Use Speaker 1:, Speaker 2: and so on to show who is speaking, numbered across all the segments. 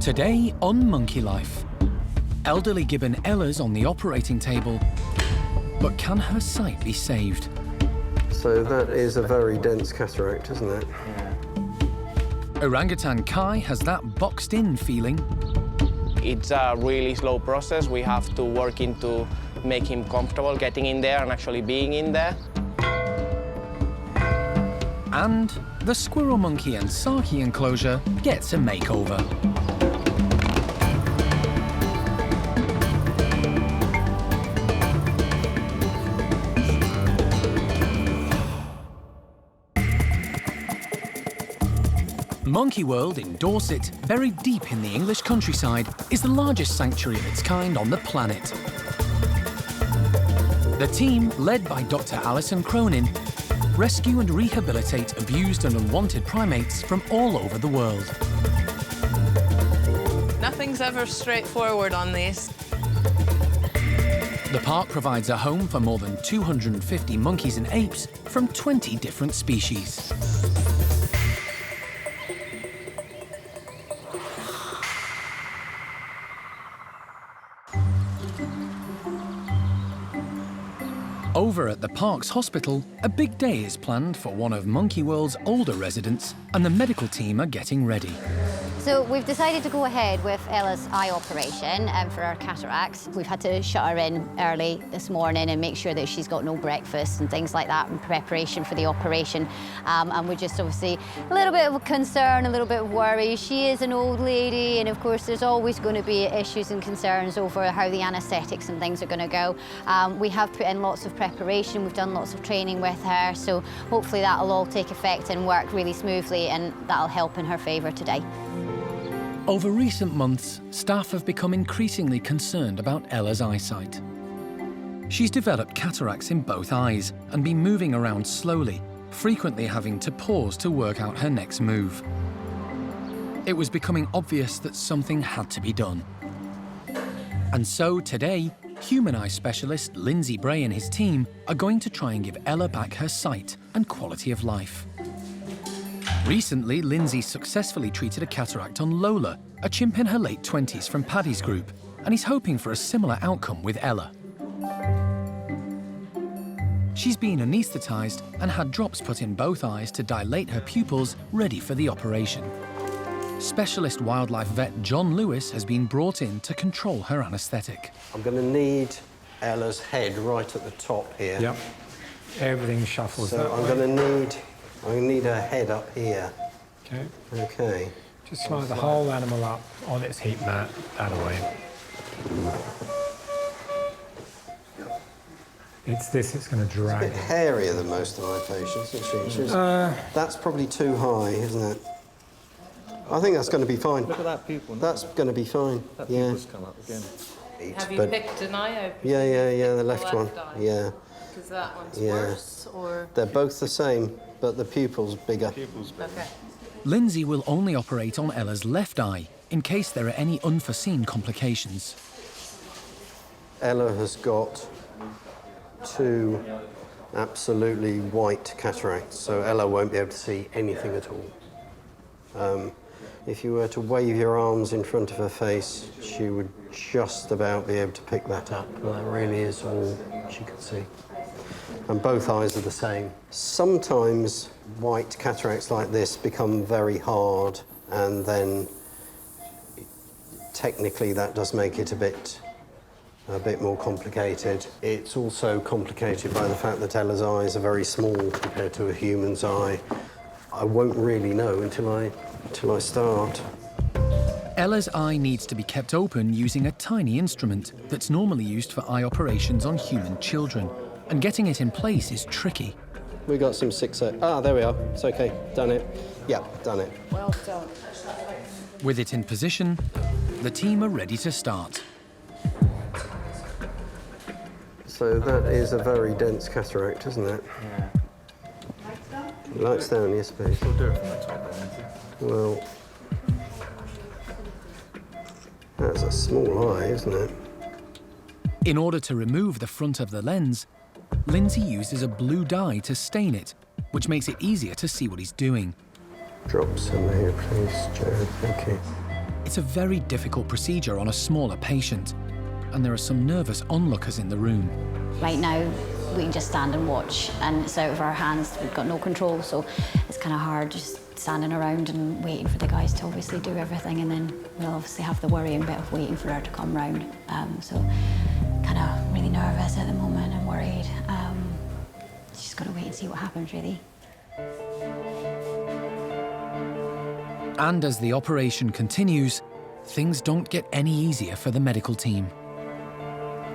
Speaker 1: Today on Monkey Life, elderly Gibbon Ella's on the operating table, but can her sight be saved?
Speaker 2: So that is a very dense cataract, isn't it?
Speaker 1: Orangutan Kai has that boxed-in feeling.
Speaker 3: It's a really slow process. We have to work into make him comfortable getting in there and actually being in there.
Speaker 1: And the squirrel monkey and Saki enclosure gets a makeover. Monkey World in Dorset, buried deep in the English countryside, is the largest sanctuary of its kind on the planet. The team, led by Dr. Alison Cronin, rescue and rehabilitate abused and unwanted primates from all over the world.
Speaker 4: Nothing's ever straightforward on these.
Speaker 1: The park provides a home for more than 250 monkeys and apes from 20 different species. Over at the park's hospital, a big day is planned for one of Monkey World's older residents, and the medical team are getting ready.
Speaker 5: So we've decided to go ahead with Ella's eye operation for her cataracts. We've had to shut her in early this morning and make sure that she's got no breakfast and things like that in preparation for the operation. And we're just obviously a little bit of a concern, a little bit of worry. She is an old lady, and of course there's always going to be issues and concerns over how the anaesthetics and things are going to go. We have put in lots of preparation, we've done lots of training with her, so hopefully that'll all take effect and work really smoothly, and that'll help in her favour today.
Speaker 1: Over recent months, staff have become increasingly concerned about Ella's eyesight. She's developed cataracts in both eyes and been moving around slowly, frequently having to pause to work out her next move. It was becoming obvious that something had to be done. And so today, human eye specialist Lindsay Bray and his team are going to try and give Ella back her sight and quality of life. Recently, Lindsay successfully treated a cataract on Lola, a chimp in her late 20s from Paddy's group, and he's hoping for a similar outcome with Ella. She's been anaesthetised and had drops put in both eyes to dilate her pupils, ready for the operation. Specialist wildlife vet John Lewis has been brought in to control her anaesthetic.
Speaker 2: I'm going to need Ella's head right at the top here.
Speaker 6: Yep. Everything shuffles
Speaker 2: So
Speaker 6: that
Speaker 2: I'm
Speaker 6: way.
Speaker 2: going to need her head up here.
Speaker 6: Okay.
Speaker 2: Okay.
Speaker 6: Just slide the whole animal up on its heat mat, that away. It's this, it's going to
Speaker 2: A
Speaker 6: drag.
Speaker 2: bit hairier than most of my patients, isn't she? That's probably too high, isn't it? I think that's going to be fine.
Speaker 7: Look at that pupil.
Speaker 2: That's going to be fine.
Speaker 7: That
Speaker 2: yeah.
Speaker 7: pupil's come up again.
Speaker 4: Have you
Speaker 2: But-
Speaker 4: picked an eye open?
Speaker 2: Yeah, the left one.
Speaker 4: eye?
Speaker 2: Yeah.
Speaker 4: Because that one's
Speaker 2: Yeah.
Speaker 4: worse, or...
Speaker 2: They're both the same, but the pupil's bigger.
Speaker 4: Okay.
Speaker 1: Lindsay will only operate on Ella's left eye in case there are any unforeseen complications.
Speaker 2: Ella has got 2 absolutely white cataracts, so Ella won't be able to see anything at all. If you were to wave your arms in front of her face, she would just about be able to pick that up. That really is all she could see. And both eyes are the same. Sometimes white cataracts like this become very hard, and then technically that does make it a bit more complicated. It's also complicated by the fact that Ella's eyes are very small compared to a human's eye. I won't really know until I start.
Speaker 1: Ella's eye needs to be kept open using a tiny instrument that's normally used for eye operations on human children, and getting it in place is tricky.
Speaker 2: We got some 6-8. Ah, there we are. It's okay. Done it. Yeah, done it.
Speaker 4: Well done.
Speaker 1: With it in position, the team are ready to start.
Speaker 2: So that is a very dense cataract, isn't it?
Speaker 7: Yeah.
Speaker 2: Lights down, yes, please.
Speaker 7: We'll do it from the top then,
Speaker 2: Well, that's a small eye, isn't it?
Speaker 1: In order to remove the front of the lens, Lindsay uses a blue dye to stain it, which makes it easier to see what he's doing.
Speaker 2: Drop some here, please, Jared. Thank you.
Speaker 1: It's a very difficult procedure on a smaller patient, and there are some nervous onlookers in the room.
Speaker 5: Right now, we can just stand and watch, and it's out of our hands. We've got no control, so it's kind of hard just standing around and waiting for the guys to obviously do everything, and then we'll obviously have the worrying bit of waiting for her to come round. So kind of really nervous at the moment and worried. Just got to wait and see what happens, really.
Speaker 1: And as the operation continues, things don't get any easier for the medical team.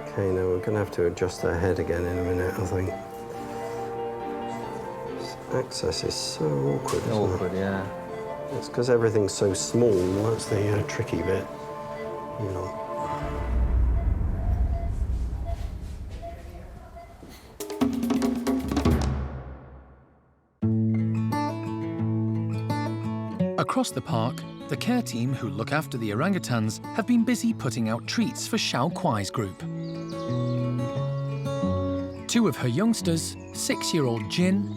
Speaker 2: Okay, now we're going to have to adjust her head again in a minute, I think. This access is so awkward, isn't it?
Speaker 7: Awkward, yeah.
Speaker 2: It's because everything's so small, that's the tricky bit. You know.
Speaker 1: Across the park, the care team who look after the orangutans have been busy putting out treats for Xiao Kuai's group. Two of her youngsters, 6-year-old Jin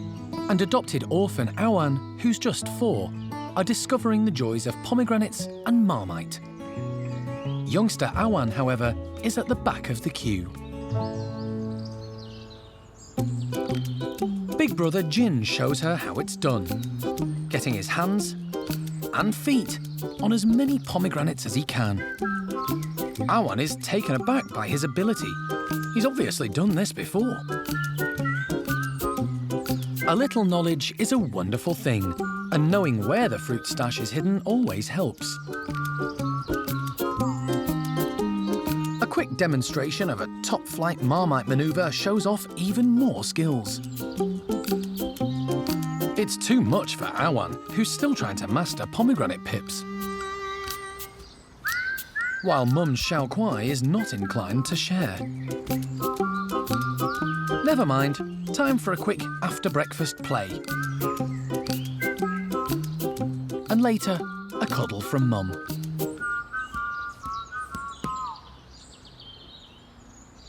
Speaker 1: and adopted orphan Awan, who's just 4, are discovering the joys of pomegranates and Marmite. Youngster Awan, however, is at the back of the queue. Big brother Jin shows her how it's done, getting his hands and feet on as many pomegranates as he can. Awan is taken aback by his ability. He's obviously done this before. A little knowledge is a wonderful thing, and knowing where the fruit stash is hidden always helps. A quick demonstration of a top-flight Marmite maneuver shows off even more skills. It's too much for Awan, who's still trying to master pomegranate pips. While Mum Xiao Kuai is not inclined to share. Never mind, time for a quick after-breakfast play. And later, a cuddle from Mum.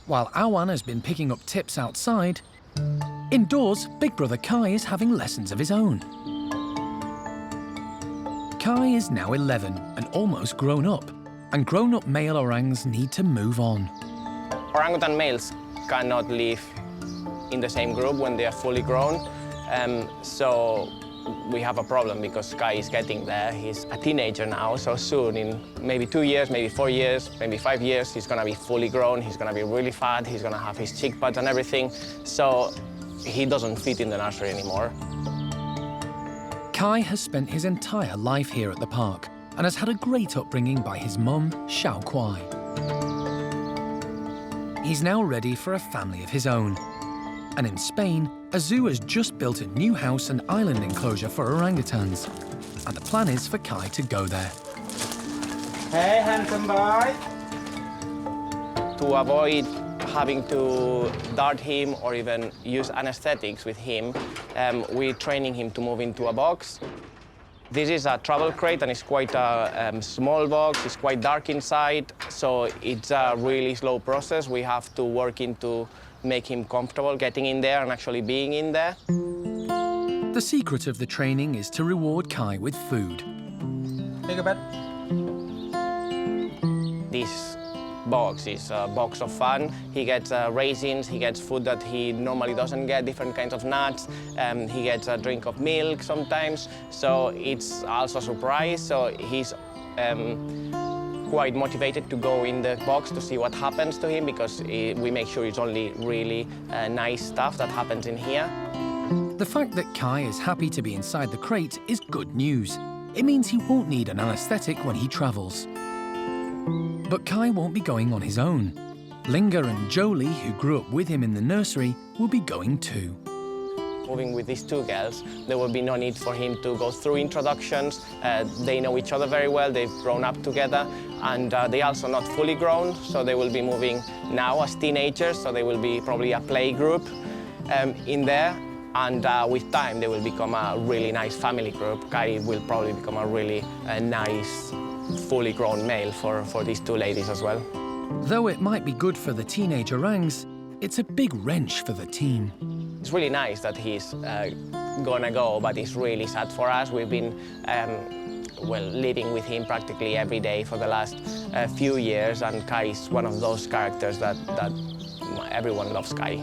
Speaker 1: While Awan has been picking up tips outside, indoors, Big Brother Kai is having lessons of his own. Kai is now 11 and almost grown up, and grown-up male orangs need to move on.
Speaker 3: Orangutan males cannot live in the same group when they are fully grown, so we have a problem because Kai is getting there. He's a teenager now, so soon, in maybe 2 years, maybe 4 years, maybe 5 years, he's gonna be fully grown, he's gonna be really fat, he's gonna have his cheek pads and everything, so he doesn't fit in the nursery anymore.
Speaker 1: Kai has spent his entire life here at the park and has had a great upbringing by his mum, Xiao Kuai. He's now ready for a family of his own. And in Spain, a zoo has just built a new house and island enclosure for orangutans. And the plan is for Kai to go there.
Speaker 7: Hey, handsome boy.
Speaker 3: To avoid having to dart him or even use anesthetics with him, we're training him to move into a box. This is a travel crate, and it's quite a small box. It's quite dark inside, so it's a really slow process. We have to work into make him comfortable getting in there and actually being in there.
Speaker 1: The secret of the training is to reward Kai with food.
Speaker 7: Take a bed.
Speaker 3: This box is a box of fun. He gets raisins, he gets food that he normally doesn't get, different kinds of nuts. He gets a drink of milk sometimes, so it's also a surprise. So he's quite motivated to go in the box to see what happens to him, because we make sure it's only really nice stuff that happens in here.
Speaker 1: The fact that Kai is happy to be inside the crate is good news. It means he won't need an anesthetic when he travels. But Kai won't be going on his own. Linga and Jolie, who grew up with him in the nursery, will be going too.
Speaker 3: Moving with these two girls, there will be no need for him to go through introductions. They know each other very well, they've grown up together, and they're also not fully grown, so they will be moving now as teenagers, so they will be probably a play group in there, and with time they will become a really nice family group. Kai will probably become a really nice, fully grown male for these two ladies as well.
Speaker 1: Though it might be good for the teenage orangs, it's a big wrench for the team.
Speaker 3: It's really nice that he's gonna go, but it's really sad for us. We've been well, living with him practically every day for the last few years, and Kai is one of those characters that everyone loves Kai.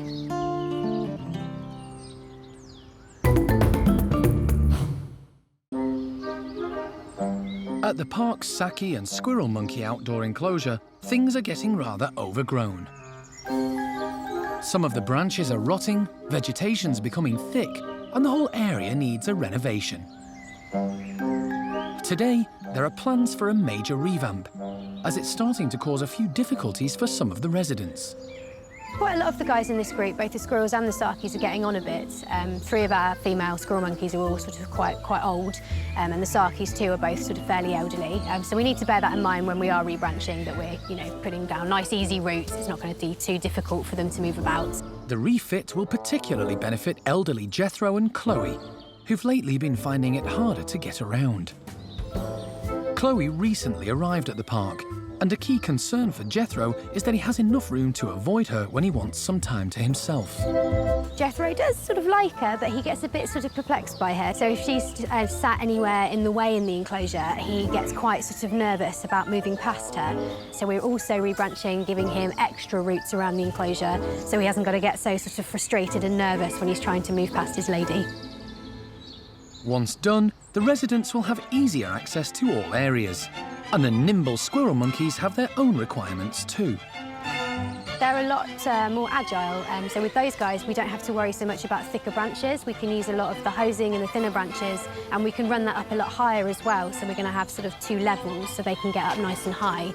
Speaker 1: At the park's Saki and squirrel monkey outdoor enclosure, things are getting rather overgrown. Some of the branches are rotting, vegetation's becoming thick, and the whole area needs a renovation. Today, there are plans for a major revamp, as it's starting to cause a few difficulties for some of the residents.
Speaker 8: Quite a lot of the guys in this group, both the squirrels and the Sakis, are getting on a bit. 3 of our female squirrel monkeys are all sort of quite old, and the Sakis too are both sort of fairly elderly. So we need to bear that in mind when we are rebranching, that we're, putting down nice easy routes. It's not going to be too difficult for them to move about.
Speaker 1: The refit will particularly benefit elderly Jethro and Chloe, who've lately been finding it harder to get around. Chloe recently arrived at the park, and a key concern for Jethro is that he has enough room to avoid her when he wants some time to himself.
Speaker 8: Jethro does sort of like her, but he gets a bit sort of perplexed by her. So if she's sat anywhere in the way in the enclosure, he gets quite sort of nervous about moving past her. So we're also rebranching, giving him extra routes around the enclosure, so he hasn't got to get so sort of frustrated and nervous when he's trying to move past his lady.
Speaker 1: Once done, the residents will have easier access to all areas. And the nimble squirrel monkeys have their own requirements too.
Speaker 8: They're a lot more agile, so with those guys we don't have to worry so much about thicker branches. We can use a lot of the hosing and the thinner branches, and we can run that up a lot higher as well, so we're going to have sort of 2 levels so they can get up nice and high.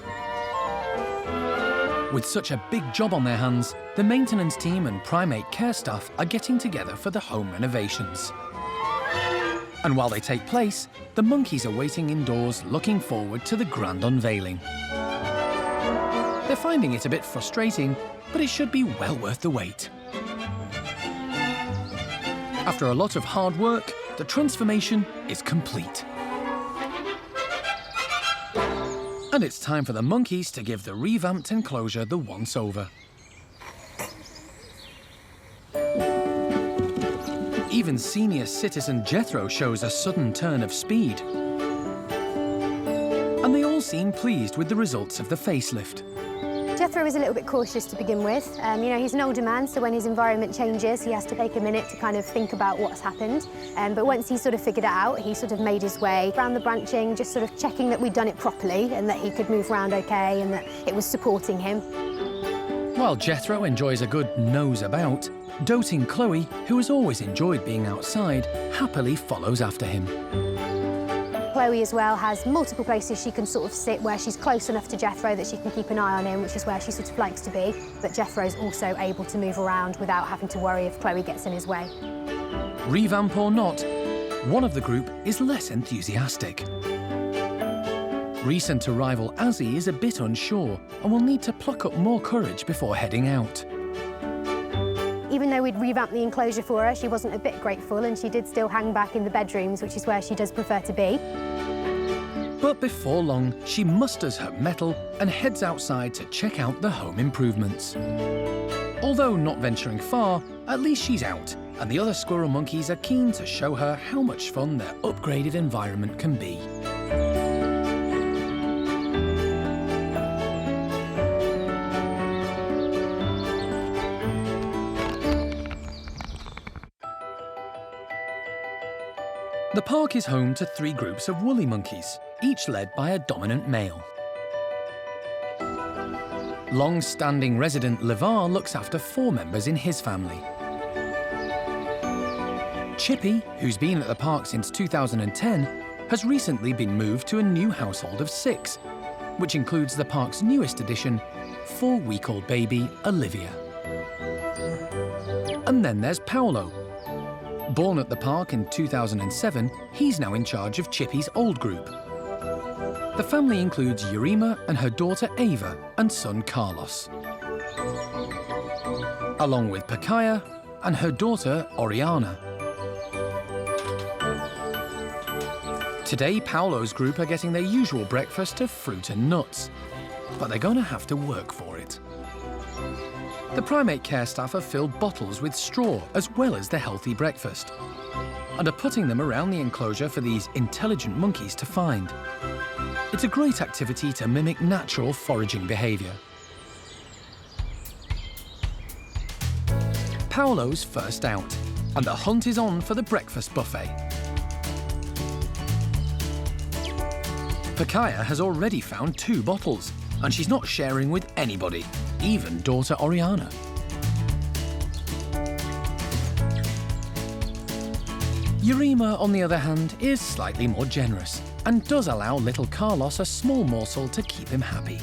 Speaker 1: With such a big job on their hands, the maintenance team and primate care staff are getting together for the home renovations. And while they take place, the monkeys are waiting indoors, looking forward to the grand unveiling. They're finding it a bit frustrating, but it should be well worth the wait. After a lot of hard work, the transformation is complete. And it's time for the monkeys to give the revamped enclosure the once-over. Even senior citizen Jethro shows a sudden turn of speed. And they all seem pleased with the results of the facelift.
Speaker 8: Jethro is a little bit cautious to begin with. He's an older man, so when his environment changes, he has to take a minute to kind of think about what's happened. But once he sort of figured it out, he sort of made his way around the branching, just sort of checking that we'd done it properly and that he could move around okay and that it was supporting him.
Speaker 1: While Jethro enjoys a good nose about, doting Chloe, who has always enjoyed being outside, happily follows after him.
Speaker 8: Chloe as well has multiple places she can sort of sit where she's close enough to Jethro that she can keep an eye on him, which is where she sort of likes to be. But Jethro's also able to move around without having to worry if Chloe gets in his way.
Speaker 1: Revamp or not, one of the group is less enthusiastic. Recent arrival Azzy is a bit unsure and will need to pluck up more courage before heading out.
Speaker 8: Even though we'd revamped the enclosure for her, she wasn't a bit grateful, and she did still hang back in the bedrooms, which is where she does prefer to be.
Speaker 1: But before long, she musters her mettle and heads outside to check out the home improvements. Although not venturing far, at least she's out, and the other squirrel monkeys are keen to show her how much fun their upgraded environment can be. The park is home to 3 groups of woolly monkeys, each led by a dominant male. Long-standing resident Levar looks after 4 members in his family. Chippy, who's been at the park since 2010, has recently been moved to a new household of 6, which includes the park's newest addition, 4-week-old baby Olivia. And then there's Paolo. Born at the park in 2007, he's now in charge of Chippy's old group. The family includes Yurima and her daughter Ava and son Carlos, along with Pakaya and her daughter Oriana. Today, Paolo's group are getting their usual breakfast of fruit and nuts, but they're going to have to work for it. The primate care staff have filled bottles with straw as well as the healthy breakfast. and are putting them around the enclosure for these intelligent monkeys to find. It's a great activity to mimic natural foraging behaviour. Paolo's first out, and the hunt is on for the breakfast buffet. Pakaya has already found 2 bottles, and she's not sharing with anybody, even daughter Oriana. Urema, on the other hand, is slightly more generous and does allow little Carlos a small morsel to keep him happy.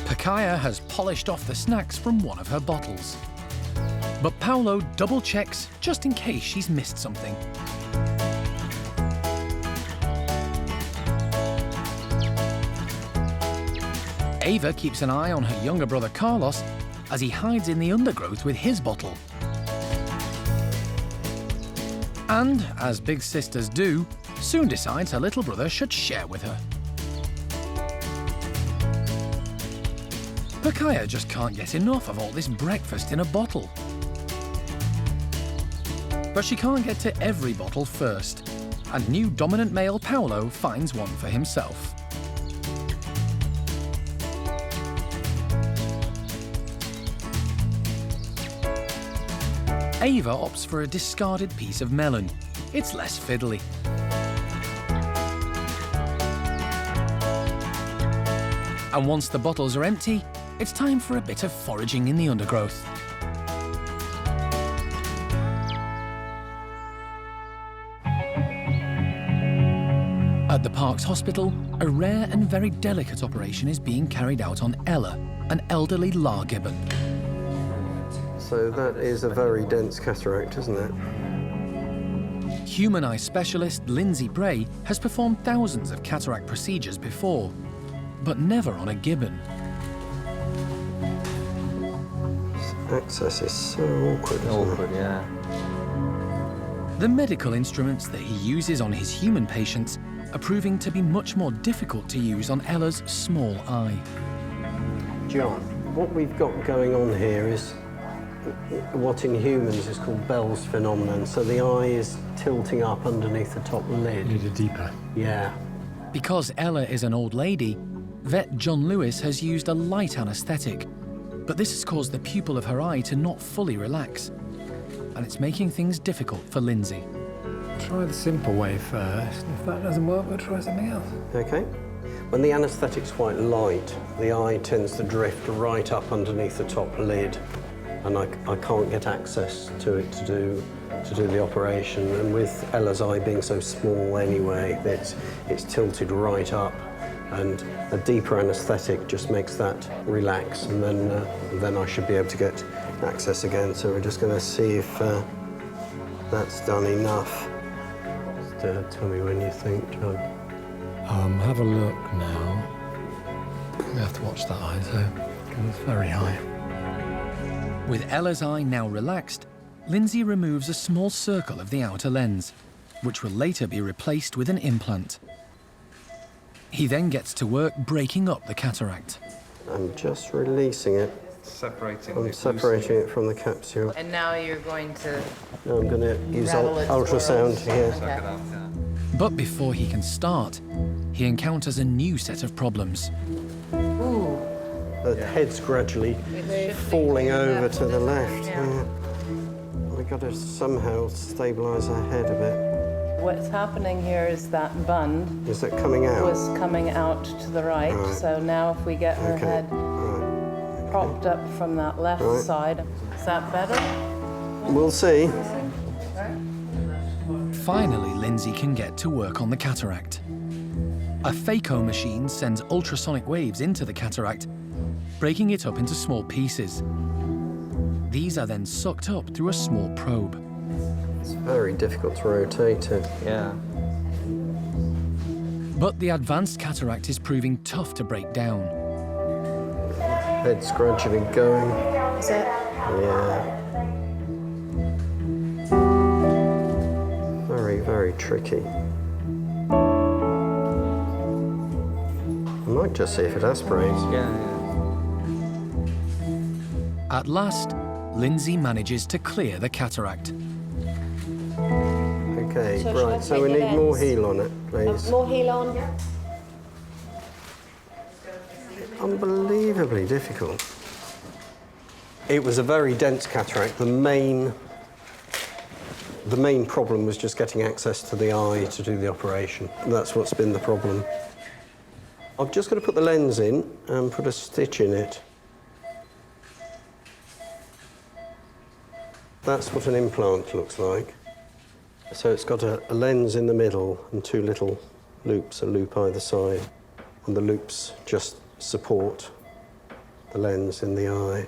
Speaker 1: Pakaya has polished off the snacks from one of her bottles. But Paolo double-checks just in case she's missed something. Ava keeps an eye on her younger brother Carlos as he hides in the undergrowth with his bottle. And, as big sisters do, soon decides her little brother should share with her. Pakaya just can't get enough of all this breakfast in a bottle. But she can't get to every bottle first, and new dominant male Paolo finds one for himself. Ava opts for a discarded piece of melon. It's less fiddly. And once the bottles are empty, it's time for a bit of foraging in the undergrowth. At the park's hospital, a rare and very delicate operation is being carried out on Ella, an elderly Gibbon.
Speaker 2: So that is a very dense cataract, isn't it?
Speaker 1: Human eye specialist Lindsay Bray has performed thousands of cataract procedures before, but never on a Gibbon.
Speaker 2: Access is so awkward, isn't it?
Speaker 7: Yeah.
Speaker 1: The medical instruments that he uses on his human patients are proving to be much more difficult to use on Ella's small eye.
Speaker 2: John, what we've got going on here is what in humans is called Bell's phenomenon. So the eye is tilting up underneath the top lid.
Speaker 6: Need it deeper.
Speaker 2: Yeah.
Speaker 1: Because Ella is an old lady, vet John Lewis has used a light anaesthetic, but this has caused the pupil of her eye to not fully relax, and it's making things difficult for Lindsay.
Speaker 6: Try the simple way first. If that doesn't work, we'll try something else.
Speaker 2: Okay. When the anaesthetic's quite light, the eye tends to drift right up underneath the top lid, and I can't get access to it to do the operation. And with Ella's eye being so small anyway, it's tilted right up, and a deeper anaesthetic just makes that relax, and then I should be able to get access again. So we're just going to see if that's done enough. Just, tell me when you think, John.
Speaker 6: Have a look now. We have to watch that eye, though, because it's very high.
Speaker 1: With Ella's eye now relaxed, Lindsay removes a small circle of the outer lens, which will later be replaced with an implant. He then gets to work breaking up the cataract.
Speaker 2: I'm just releasing it. I'm separating it from the capsule.
Speaker 4: And now you're going to...
Speaker 2: Now I'm going to use
Speaker 4: rattle its
Speaker 2: ultrasound
Speaker 4: whorls.
Speaker 2: here.
Speaker 4: Okay.
Speaker 1: But before he can start, he encounters a new set of problems.
Speaker 4: Ooh.
Speaker 2: The head's gradually falling over to the left. Yeah. We've got to somehow stabilise our head a bit.
Speaker 4: What's happening here is that bun
Speaker 2: Is that coming out?
Speaker 4: was coming out to the right.
Speaker 2: Right.
Speaker 4: So now if we get her
Speaker 2: Okay.
Speaker 4: head
Speaker 2: Right.
Speaker 4: propped up from that left
Speaker 2: Right.
Speaker 4: side, is that better?
Speaker 2: We'll see.
Speaker 1: Finally, Lindsay can get to work on the cataract. A phaco machine sends ultrasonic waves into the cataract, breaking it up into small pieces. These are then sucked up through a small probe.
Speaker 2: It's very difficult to rotate it.
Speaker 7: Yeah.
Speaker 1: But the advanced cataract is proving tough to break down.
Speaker 2: Head's gradually going.
Speaker 4: Is it?
Speaker 2: Yeah. Very, very tricky. I might just see if it aspirates.
Speaker 7: Yeah.
Speaker 1: At last, Lindsay manages to clear the cataract.
Speaker 2: Okay,
Speaker 4: So shall I
Speaker 2: right, so
Speaker 4: take
Speaker 2: we
Speaker 4: the
Speaker 2: need more
Speaker 4: lens?
Speaker 2: heel on it, please.
Speaker 4: More heel on.
Speaker 2: Unbelievably difficult. It was a very dense cataract. The main problem was just getting access to the eye to do the operation. That's what's been the problem. I've just got to put the lens in and put a stitch in it. That's what an implant looks like. So it's got a lens in the middle and two little loops, a loop either side. And the loops just support the lens in the eye.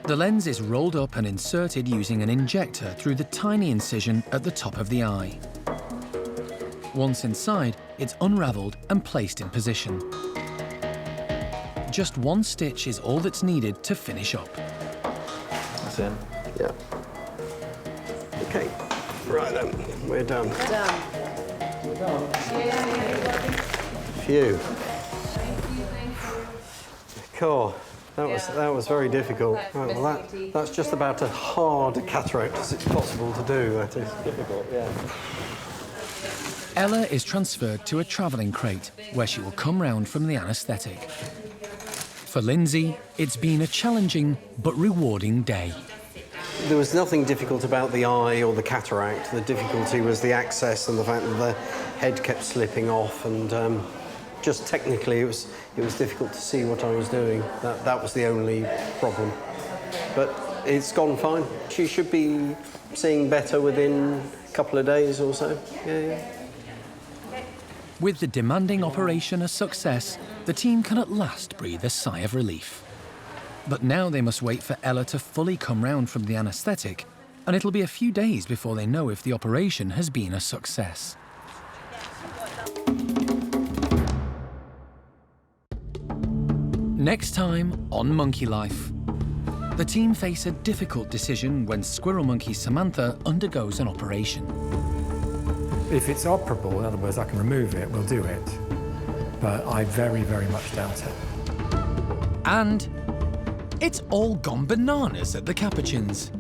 Speaker 1: The lens is rolled up and inserted using an injector through the tiny incision at the top of the eye. Once inside, it's unravelled and placed in position. Just one stitch is all that's needed to finish up.
Speaker 6: That's in.
Speaker 2: Yeah. Okay, right then, we're done.
Speaker 4: Done.
Speaker 2: Phew. Cool. That was very difficult. Right, well, that's just about as hard a cataract as it's possible to do. That is difficult, yeah.
Speaker 1: Ella is transferred to a travelling crate where she will come round from the anaesthetic. For Lindsay, it's been a challenging but rewarding day.
Speaker 2: There was nothing difficult about the eye or the cataract. The difficulty was the access and the fact that the head kept slipping off, and just technically it was difficult to see what I was doing. That was the only problem. But it's gone fine. She should be seeing better within a couple of days or so. Yeah.
Speaker 1: With the demanding operation a success, the team can at last breathe a sigh of relief. But now they must wait for Ella to fully come round from the anaesthetic, and it'll be a few days before they know if the operation has been a success. Next time on Monkey Life. The team face a difficult decision when squirrel monkey Samantha undergoes an operation.
Speaker 6: If it's operable, in other words, I can remove it, we'll do it. But I very, very much doubt it.
Speaker 1: And it's all gone bananas at the Capuchins.